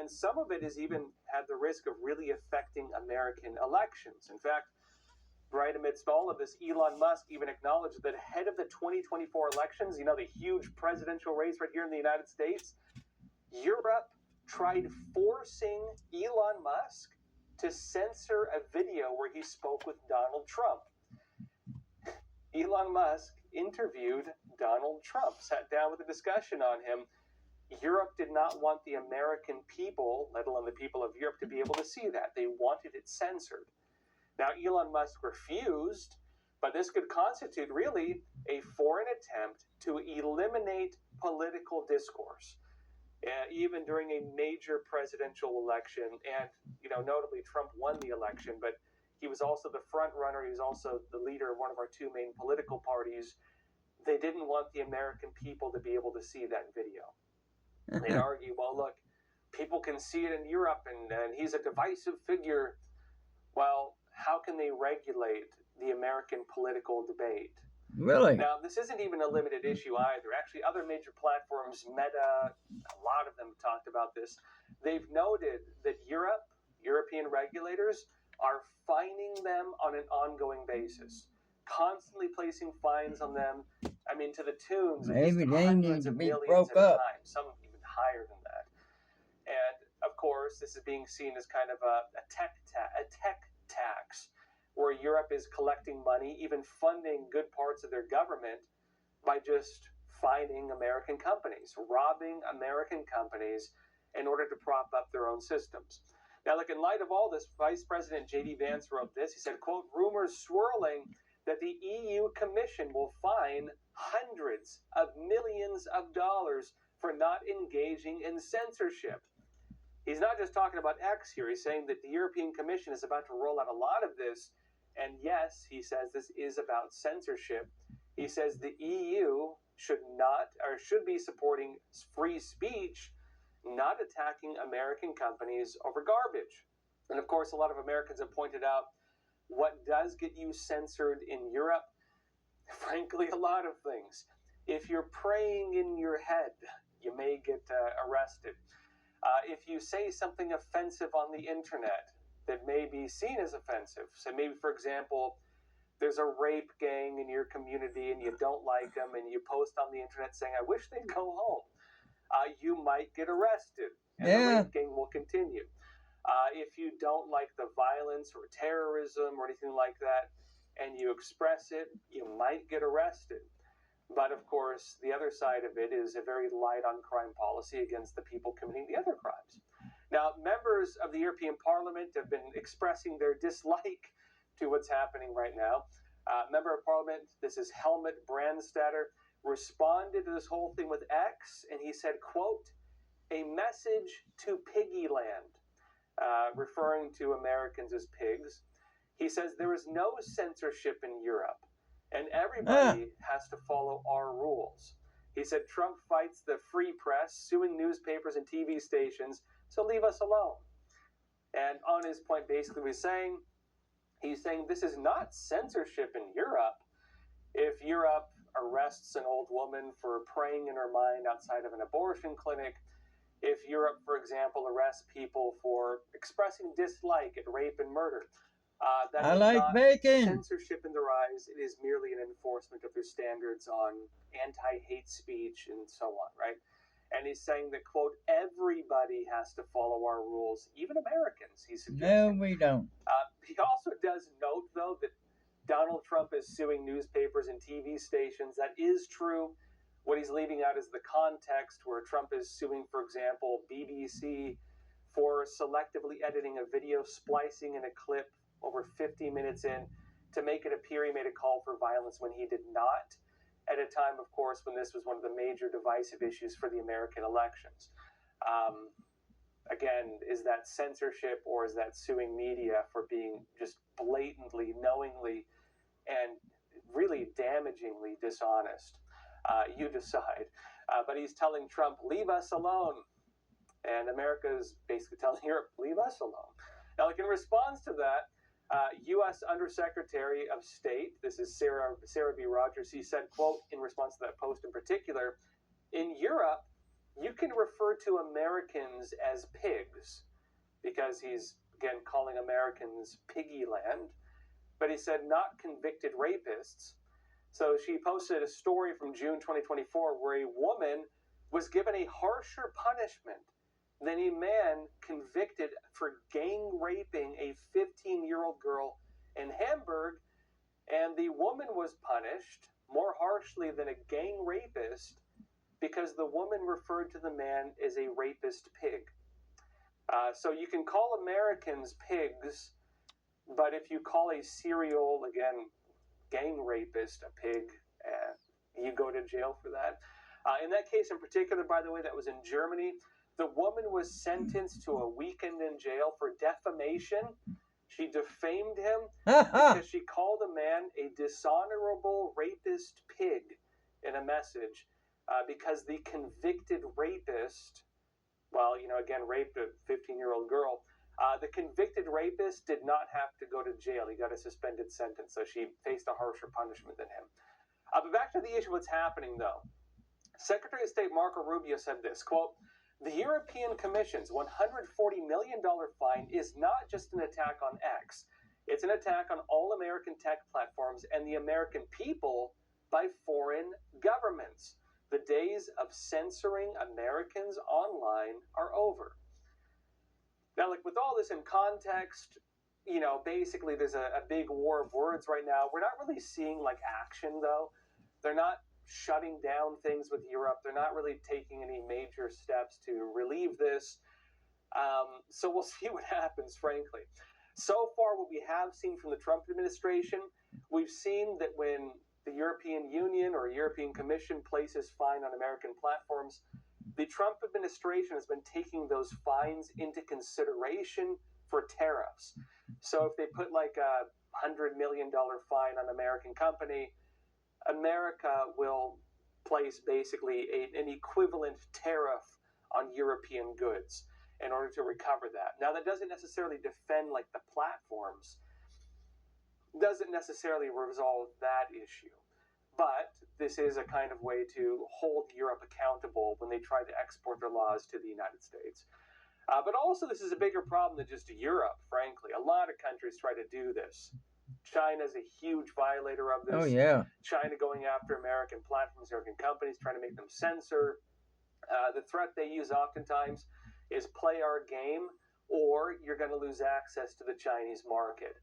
And some of it has even had the risk of really affecting American elections. In fact, right amidst all of this, Elon Musk even acknowledged that ahead of the 2024 elections, the huge presidential race right here in the United States, Europe tried forcing Elon Musk to censor a video where he spoke with Donald Trump. Elon Musk interviewed Donald Trump, sat down with a discussion on him. Europe did not want the American people, let alone the people of Europe, to be able to see that. They wanted it censored. Now, Elon Musk refused, but this could constitute really a foreign attempt to eliminate political discourse, even during a major presidential election. And, notably, Trump won the election, but he was also the front runner. He was also the leader of one of our two main political parties. They didn't want the American people to be able to see that video. They'd argue, well, look, people can see it in Europe, and he's a divisive figure. Well, how can they regulate the American political debate? Really? Now, this isn't even a limited issue either. Actually, other major platforms, Meta, a lot of them talked about this. They've noted that European regulators are fining them on an ongoing basis, constantly placing fines on them. I mean, to the tunes of Maybe they need hundreds to of be millions broke at a up. time, some even higher than that. And of course, this is being seen as kind of a tech tax, where Europe is collecting money, even funding good parts of their government by just fining American companies, robbing American companies in order to prop up their own systems. Now, look, in light of all this, Vice President J.D. Vance wrote this. He said, quote, rumors swirling that the EU Commission will fine hundreds of millions of dollars for not engaging in censorship. He's not just talking about X here. He's saying that the European Commission is about to roll out a lot of this. And yes, he says this is about censorship. He says the EU should be supporting free speech, not attacking American companies over garbage. And of course, a lot of Americans have pointed out what does get you censored in Europe. Frankly, a lot of things. If you're praying in your head, you may get arrested. If you say something offensive on the internet that may be seen as offensive, so maybe, for example, there's a rape gang in your community and you don't like them and you post on the internet saying, I wish they'd go home, you might get arrested and the rape gang will continue. If you don't like the violence or terrorism or anything like that and you express it, you might get arrested. But of course, the other side of it is a very light on crime policy against the people committing the other crimes. Now, members of the European Parliament have been expressing their dislike to what's happening right now. Member of Parliament, this is Helmut Brandstatter, responded to this whole thing with X, and he said, quote, a message to Piggyland, referring to Americans as pigs. He says there is no censorship in Europe. And everybody has to follow our rules. He said Trump fights the free press, suing newspapers and TV stations, so leave us alone. And on his point, basically, he's saying this is not censorship in Europe. If Europe arrests an old woman for praying in her mind outside of an abortion clinic, if Europe, for example, arrests people for expressing dislike at rape and murder, that is not censorship in their eyes. It is merely an enforcement of their standards on anti-hate speech and so on, right? And he's saying that, quote, everybody has to follow our rules, even Americans, he's suggesting. No, we don't. He also does note, though, that Donald Trump is suing newspapers and TV stations. That is true. What he's leaving out is the context where Trump is suing, for example, BBC for selectively editing a video, splicing in a clip over 50 minutes in to make it appear he made a call for violence when he did not, at a time, of course, when this was one of the major divisive issues for the American elections. Again, is that censorship or is that suing media for being just blatantly, knowingly, and really damagingly dishonest? You decide. But he's telling Trump, leave us alone. And America is basically telling Europe, leave us alone. Now, like in response to that, U.S. Undersecretary of State, this is Sarah B. Rogers, he said, quote, in response to that post in particular, in Europe, you can refer to Americans as pigs, because he's, again, calling Americans piggy land, but he said not convicted rapists. So she posted a story from June 2024 where a woman was given a harsher punishment than a man convicted for gang raping a 15-year-old girl in Hamburg, and the woman was punished more harshly than a gang rapist because the woman referred to the man as a rapist pig. So you can call Americans pigs, but if you call a serial, again, gang rapist a pig, you go to jail for that. In that case in particular, by the way, that was in Germany. The woman was sentenced to a weekend in jail for defamation. She defamed him because she called a man a dishonorable rapist pig in a message, because the convicted rapist, well, again, raped a 15-year-old girl. The convicted rapist did not have to go to jail. He got a suspended sentence, so she faced a harsher punishment than him. But back to the issue of what's happening, though. Secretary of State Marco Rubio said this, quote, "The European Commission's $140 million fine is not just an attack on X. It's an attack on all American tech platforms and the American people by foreign governments. The days of censoring Americans online are over." Now, like, with all this in context, basically there's a big war of words right now. We're not really seeing, like, action, though. They're not shutting down things with Europe. They're not really taking any major steps to relieve this. So we'll see what happens, frankly. So far, what we have seen from the Trump administration, we've seen that when the European Union or European Commission places fine on American platforms, the Trump administration has been taking those fines into consideration for tariffs. So if they put like a $100 million fine on an American company, America will place basically an equivalent tariff on European goods in order to recover that. Now, that doesn't necessarily defend like the platforms, doesn't necessarily resolve that issue. But this is a kind of way to hold Europe accountable when they try to export their laws to the United States. But also, this is a bigger problem than just Europe, frankly. A lot of countries try to do this. China's a huge violator of this. Oh, yeah. China going after American platforms, American companies, trying to make them censor. The threat they use oftentimes is play our game, or you're going to lose access to the Chinese market.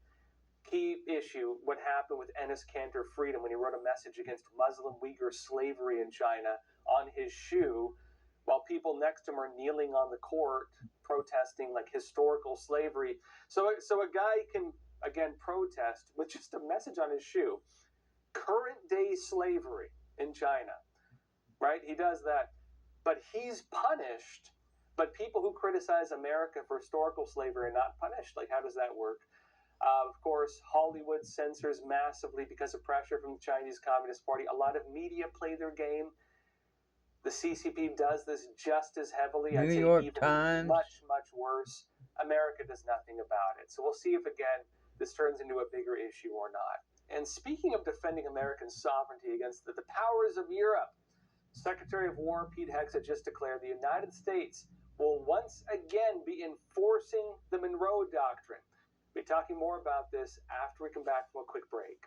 Key issue, what happened with Enes Kanter Freedom when he wrote a message against Muslim Uyghur slavery in China on his shoe, while people next to him are kneeling on the court protesting like historical slavery. So a guy can, again, protest with just a message on his shoe, current day slavery in China, right? He does that, but he's punished. But people who criticize America for historical slavery are not punished. Like, how does that work? Of course, Hollywood censors massively because of pressure from the Chinese Communist Party. A lot of media play their game. The CCP does this just as heavily. New York Times. Much, much worse. America does nothing about it. So we'll see if, again, this turns into a bigger issue or not. And speaking of defending American sovereignty against the powers of Europe, Secretary of War Pete Hegseth just declared the United States will once again be enforcing the Monroe Doctrine. We'll be talking more about this after we come back from a quick break.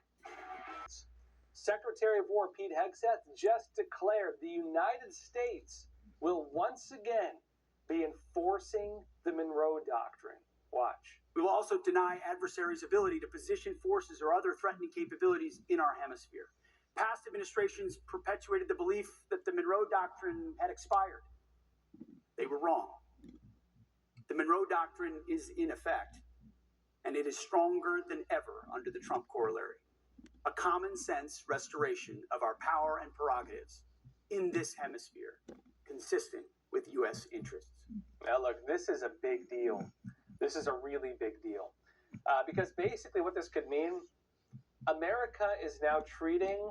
Secretary of War Pete Hegseth just declared the United States will once again be enforcing the Monroe Doctrine. Watch. We will also deny adversaries' ability to position forces or other threatening capabilities in our hemisphere. Past administrations perpetuated the belief that the Monroe Doctrine had expired. They were wrong. The Monroe Doctrine is in effect, and it is stronger than ever under the Trump corollary. A common sense restoration of our power and prerogatives in this hemisphere, consistent with U.S. interests. Now, look, this is a big deal. This is a really big deal. Because basically what this could mean, America is now treating,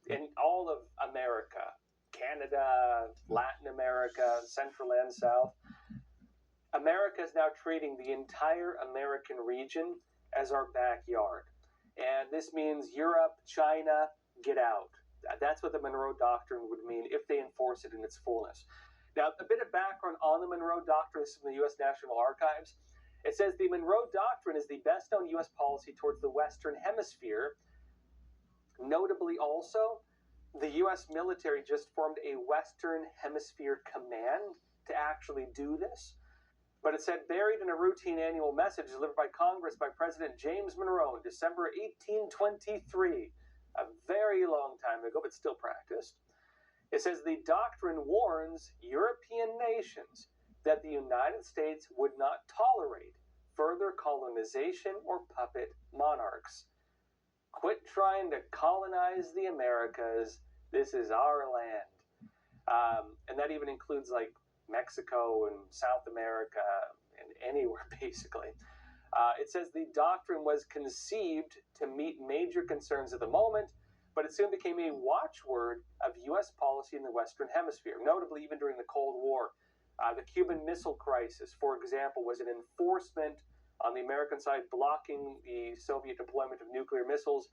in all of America, Canada, Latin America, Central and South, America is now treating the entire American region as our backyard. And this means Europe, China, get out. That's what the Monroe Doctrine would mean if they enforce it in its fullness. Now, a bit of background on the Monroe Doctrine. This is from the U.S. National Archives. It says the Monroe Doctrine is the best-known U.S. policy towards the Western Hemisphere. Notably also, the U.S. military just formed a Western Hemisphere Command to actually do this. But it said, buried in a routine annual message delivered by Congress by President James Monroe in December 1823, a very long time ago, but still practiced. It says the doctrine warns European nations that the United States would not tolerate further colonization or puppet monarchs. Quit trying to colonize the Americas. This is our land. And that even includes like Mexico and South America and anywhere basically. It says the doctrine was conceived to meet major concerns of the moment, but it soon became a watchword of U.S. policy in the Western Hemisphere, notably even during the Cold War. The Cuban Missile Crisis, for example, was an enforcement on the American side blocking the Soviet deployment of nuclear missiles.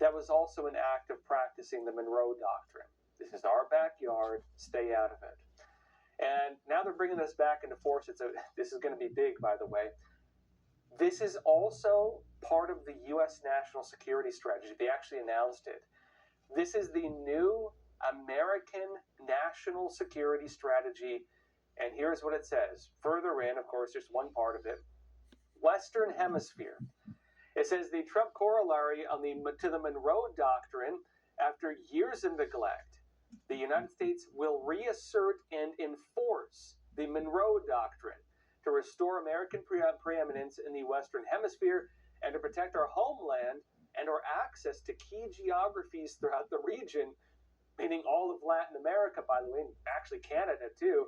That was also an act of practicing the Monroe Doctrine. This is our backyard, stay out of it. And now they're bringing this back into force. This is going to be big, by the way. This is also part of the U.S. national security strategy. They actually announced it. This is the new American national security strategy. And here's what it says. Further in, of course, there's one part of it. Western Hemisphere. It says the Trump corollary to the Monroe Doctrine, after years of neglect, the United States will reassert and enforce the Monroe Doctrine to restore American preeminence in the Western Hemisphere and to protect our homeland and our access to key geographies throughout the region, meaning all of Latin America, by the way, and actually Canada too.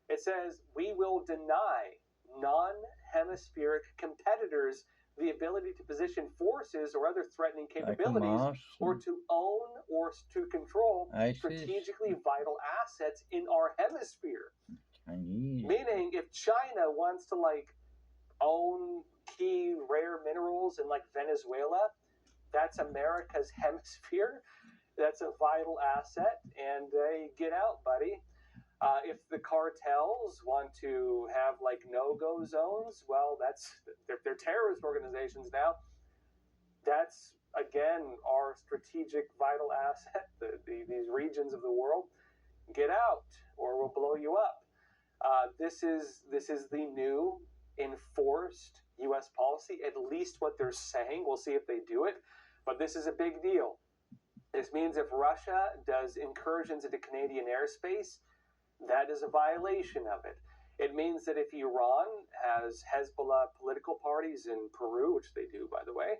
It says we will deny non-hemispheric competitors the ability to position forces or other threatening capabilities or to own or to control strategically vital assets in our hemisphere. Meaning, if China wants to own key rare minerals in Venezuela, that's America's hemisphere. That's a vital asset, and get out, buddy. If the cartels want to have no-go zones, well, they're terrorist organizations now. That's again our strategic vital asset. These regions of the world, get out, or we'll blow you up. This is the new enforced U.S. policy. At least what they're saying. We'll see if they do it, but this is a big deal. This means if Russia does incursions into Canadian airspace, that is a violation of it. It means that if Iran has Hezbollah political parties in Peru, which they do, by the way,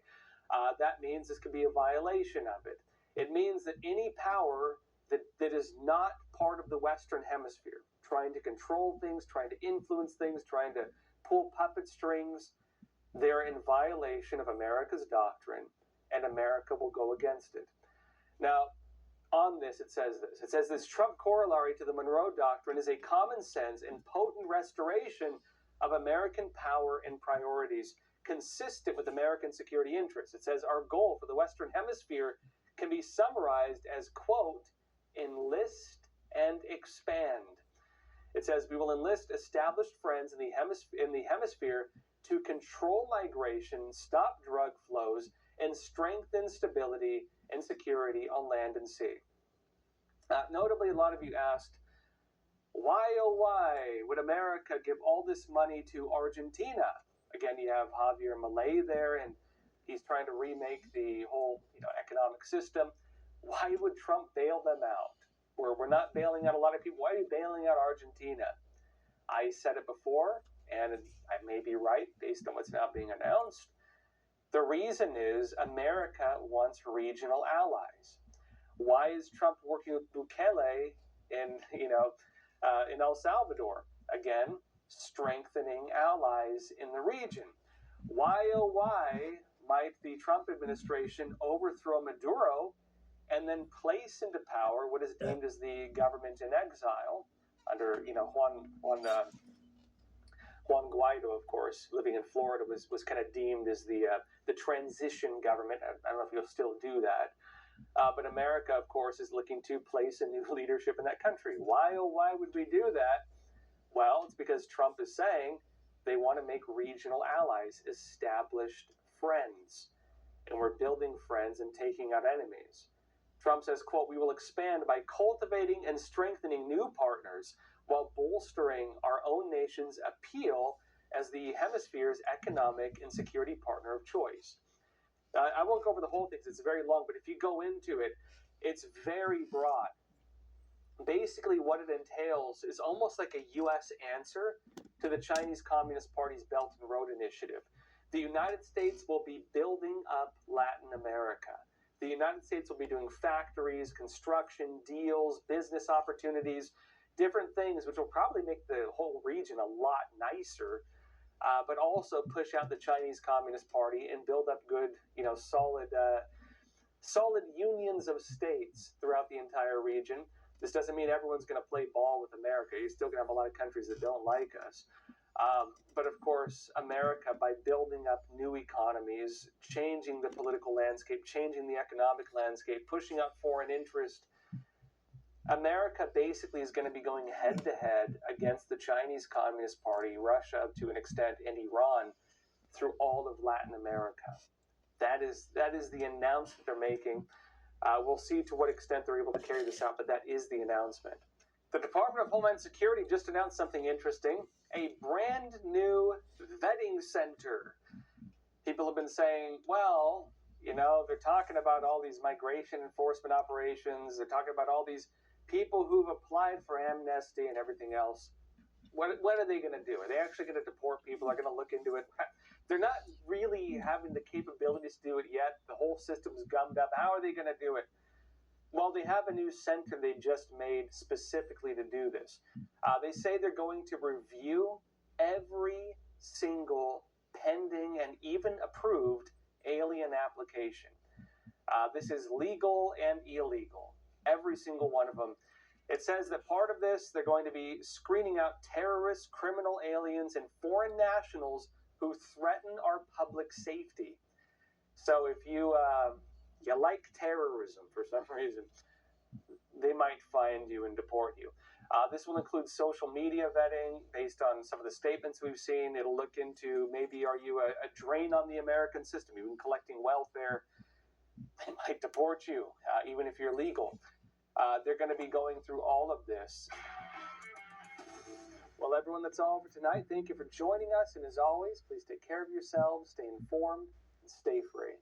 that means this could be a violation of it. It means that any power that is not part of the Western Hemisphere, trying to control things, trying to influence things, trying to pull puppet strings, they're in violation of America's doctrine, and America will go against it. Now, on this, it says this. It says this Trump corollary to the Monroe Doctrine is a common sense and potent restoration of American power and priorities consistent with American security interests. It says our goal for the Western Hemisphere can be summarized as, quote, enlist and expand. It says we will enlist established friends in the hemisphere to control migration, stop drug flows, and strengthen stability and security on land and sea. Notably, a lot of you asked, why, oh why, would America give all this money to Argentina? Again, you have Javier Milei there, and he's trying to remake the whole economic system. Why would Trump bail them out? We're not bailing out a lot of people. Why are you bailing out Argentina? I said it before, and I may be right based on what's now being announced. The reason is America wants regional allies. Why is Trump working with Bukele in El Salvador? Again, strengthening allies in the region. Why, oh why, might the Trump administration overthrow Maduro and then place into power what is deemed as the government in exile under Juan Guaido, of course, living in Florida, was kind of deemed as the transition government. I don't know if you'll still do that. But America, of course, is looking to place a new leadership in that country. Why, oh, why would we do that? Well, it's because Trump is saying they want to make regional allies established friends. And we're building friends and taking out enemies. Trump says, quote, "We will expand by cultivating and strengthening new partners while bolstering our own nation's appeal as the hemisphere's economic and security partner of choice." I won't go over the whole thing because it's very long, but if you go into it, it's very broad. Basically, what it entails is almost like a U.S. answer to the Chinese Communist Party's Belt and Road Initiative. The United States will be building up Latin America. The United States will be doing factories, construction, deals, business opportunities, different things, which will probably make the whole region a lot nicer, but also push out the Chinese Communist Party and build up good, solid unions of states throughout the entire region. This doesn't mean everyone's going to play ball with America. You're still going to have a lot of countries that don't like us. But of course, America, by building up new economies, changing the political landscape, changing the economic landscape, pushing up foreign interest, America basically is going to be going head to head against the Chinese Communist Party, Russia to an extent, and Iran through all of Latin America. That is the announcement they're making. We'll see to what extent they're able to carry this out, but that is the announcement. The Department of Homeland Security just announced something interesting: a brand new vetting center. People have been saying, well, they're talking about all these migration enforcement operations. They're talking about all these people who've applied for amnesty and everything else. What are they going to do? Are they actually going to deport people? Are going to look into it? They're not really having the capabilities to do it yet. The whole system's gummed up. How are they going to do it? Well, they have a new center they just made specifically to do this. They say they're going to review every single pending and even approved alien application. This is legal and illegal, every single one of them. It says that part of this, they're going to be screening out terrorists, criminal aliens, and foreign nationals who threaten our public safety. So if you like terrorism for some reason, they might find you and deport you. This will include social media vetting based on some of the statements we've seen. It'll look into maybe are you a drain on the American system? You've been collecting welfare. They might deport you, even if you're legal. They're going to be going through all of this. Well, everyone, that's all for tonight. Thank you for joining us. And as always, please take care of yourselves, stay informed, and stay free.